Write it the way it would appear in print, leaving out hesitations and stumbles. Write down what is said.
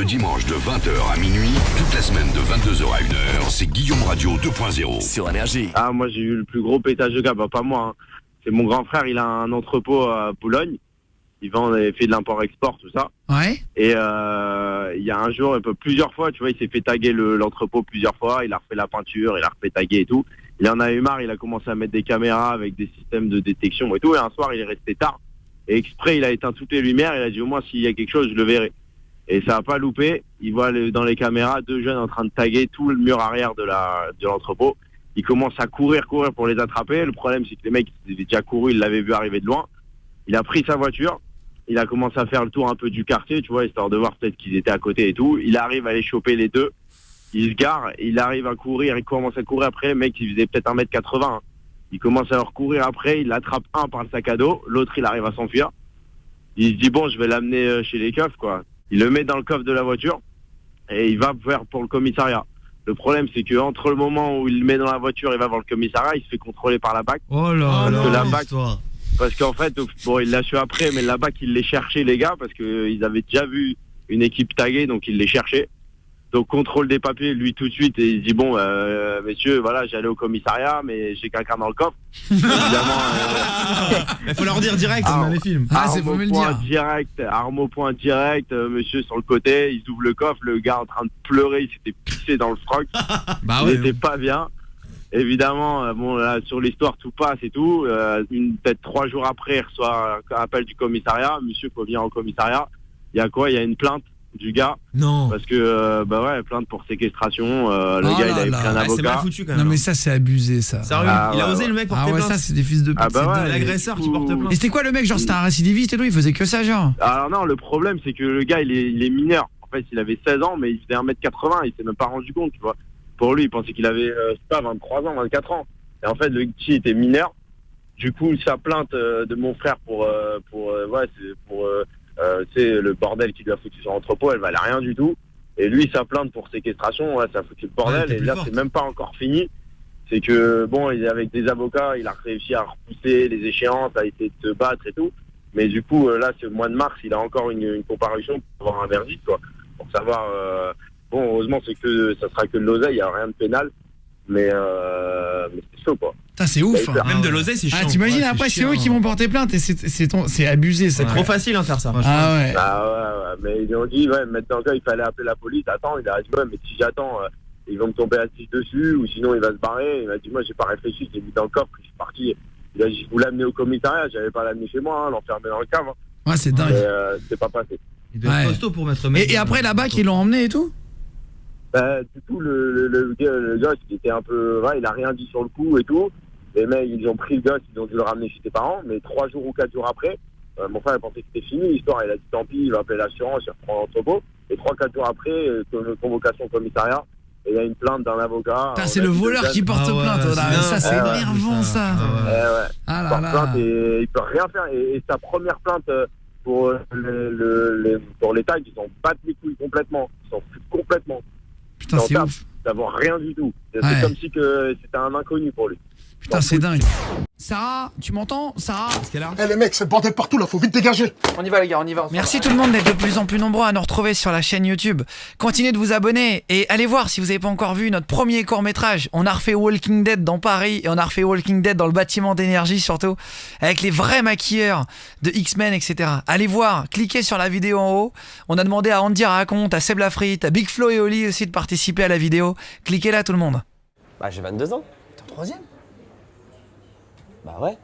le dimanche de 20h à minuit, toute la semaine de 22h à 1h, c'est Guillaume Radio 2.0 sur Énergie. Ah, moi j'ai eu le plus gros pétage de câble, pas moi. Hein. C'est mon grand frère, il a un entrepôt à Boulogne. Il vend et fait de l'import-export, tout ça. Ouais. Et il y a un jour, plusieurs fois, tu vois, il s'est fait taguer l'entrepôt plusieurs fois. Il a refait la peinture, il a refait taguer et tout. Il en a eu marre, il a commencé à mettre des caméras avec des systèmes de détection et tout. Et un soir, il est resté tard. Et exprès, il a éteint toutes les lumières. Il a dit au moins s'il y a quelque chose, je le verrai. Et ça a pas loupé. Il voit dans les caméras 2 jeunes en train de taguer tout le mur arrière de l'entrepôt. Il commence à courir pour les attraper. Le problème, c'est que les mecs, ils avaient déjà couru, ils l'avaient vu arriver de loin. Il a pris sa voiture. Il a commencé à faire le tour un peu du quartier, tu vois, histoire de voir peut-être qu'ils étaient à côté et tout. Il arrive à les choper les deux. Il se gare. Il arrive à courir. Il commence à courir après. Le mec, il faisait peut-être 1m80. Hein. Il commence à leur courir après. Il attrape un par le sac à dos. L'autre, il arrive à s'enfuir. Il se dit, bon, je vais l'amener chez les keufs, quoi. Il le met dans le coffre de la voiture et il va vers pour le commissariat. Le problème, c'est que entre le moment où il le met dans la voiture et va voir le commissariat, il se fait contrôler par la BAC. Oh là là, la BAC, parce qu'en fait, bon, il l'a su après, mais la BAC, il les cherchait, les gars, parce qu'ils avaient déjà vu une équipe taguée, donc il les cherchait. Donc contrôle des papiers, lui tout de suite, et il dit bon, messieurs, voilà, j'allais au commissariat, mais j'ai quelqu'un dans le coffre. Évidemment, il faut leur dire direct, on a les films. Ah, c'est faut me le dire. Arme au point direct, monsieur sur le côté, il ouvre le coffre, le gars en train de pleurer, il s'était pissé dans le froc. Bah il était pas bien. Évidemment, bon, là, sur l'histoire, tout passe et tout. Peut-être 3 jours après, il reçoit un appel du commissariat. Monsieur, faut venir au commissariat. Il y a quoi? Il y a une plainte du gars. Non. Parce que, plainte pour séquestration. Le gars, il avait pris un avocat. C'est mal foutu quand même. Non, mais ça, c'est abusé, ça. Sérieux, il a osé le mec porter plainte. Ça, c'est des fils de pute. C'est l'agresseur qui porte plainte. Et c'était quoi le mec? Genre, c'était un récidiviste et tout? Il faisait que ça, genre? Alors, non, le problème, c'est que le gars, il est mineur. En fait, il avait 16 ans, mais il faisait 1m80. Il s'est même pas rendu compte, tu vois. Pour lui, il pensait qu'il avait, 23 ans, 24 ans. Et en fait, le petit était mineur. Du coup, sa plainte de mon frère pour le bordel qu'il lui a foutu sur l'entrepôt, elle valait rien du tout. Et lui, sa plainte pour séquestration, ça a foutu le bordel. Ouais, et là, c'est même pas encore fini. C'est que, bon, avec des avocats, il a réussi à repousser les échéances, à essayer de se battre et tout. Mais du coup, là, c'est au mois de mars, il a encore une comparution pour avoir un verdict, quoi. Pour savoir... Bon, heureusement, ça sera que de l'oseille, il n'y a rien de pénal. Mais c'est chaud, quoi. Putain, c'est ouf. Hein. Même de l'oseille, c'est chiant. Ah, t'imagines, après, c'est eux qui vont porter plainte et c'est abusé, ça. C'est trop facile de faire ça. Ah ouais. Ah ouais, mais ils ont dit, maintenant, il fallait appeler la police. Attends, il a dit, mais si j'attends, ils vont me tomber assis dessus, ou sinon il va se barrer. Il m'a dit, moi, j'ai pas réfléchi, je l'ai mis dans le coffre, je suis parti. Il a dit, je voulais l'amener au commissariat, j'avais pas l'amener chez moi, l'enfermer dans le cave. Ouais, c'est dingue. Mais c'est pas passé. Il doit être costaud pour mettre Et après, là-bas, ils l'ont emmené et tout? Du coup, le gars, il était un peu... il a rien dit sur le coup et tout. Les mecs, ils ont pris le gosse, ils ont dû le ramener chez ses parents. Mais 3 jours ou 4 jours après, mon frère pensait que c'était fini l'histoire. Il a dit tant pis, il va appeler l'assurance, il reprend l'entrepôt. Et 3-4 jours après, convocation au commissariat. Et il y a une plainte d'un avocat. C'est le voleur qui porte plainte. Ça, c'est énervant, ça. Ah là là. Plainte et il peut rien faire. Et sa première plainte pour l'État, ils s'en battent les couilles complètement. Ils s'en foutent complètement. Putain, c'est ouf. D'avoir rien du tout. C'est comme si que c'était un inconnu pour lui. Putain, c'est dingue. Sarah, tu m'entends? Sarah? Les mecs, c'est le bordel partout là, faut vite dégager. On y va les gars, on y va. Merci tout le monde d'être de plus en plus nombreux à nous retrouver sur la chaîne YouTube. Continuez de vous abonner et allez voir si vous n'avez pas encore vu notre premier court-métrage. On a refait Walking Dead dans Paris et on a refait Walking Dead dans le bâtiment d'énergie surtout, avec les vrais maquilleurs de X-Men, etc. Allez voir, cliquez sur la vidéo en haut. On a demandé à Andy Raconte, à Seb Lafrite, à Big Flo et Oli aussi de participer à la vidéo. Cliquez là tout le monde. Bah j'ai 22 ans. T'es en 3ème? Bah ouais.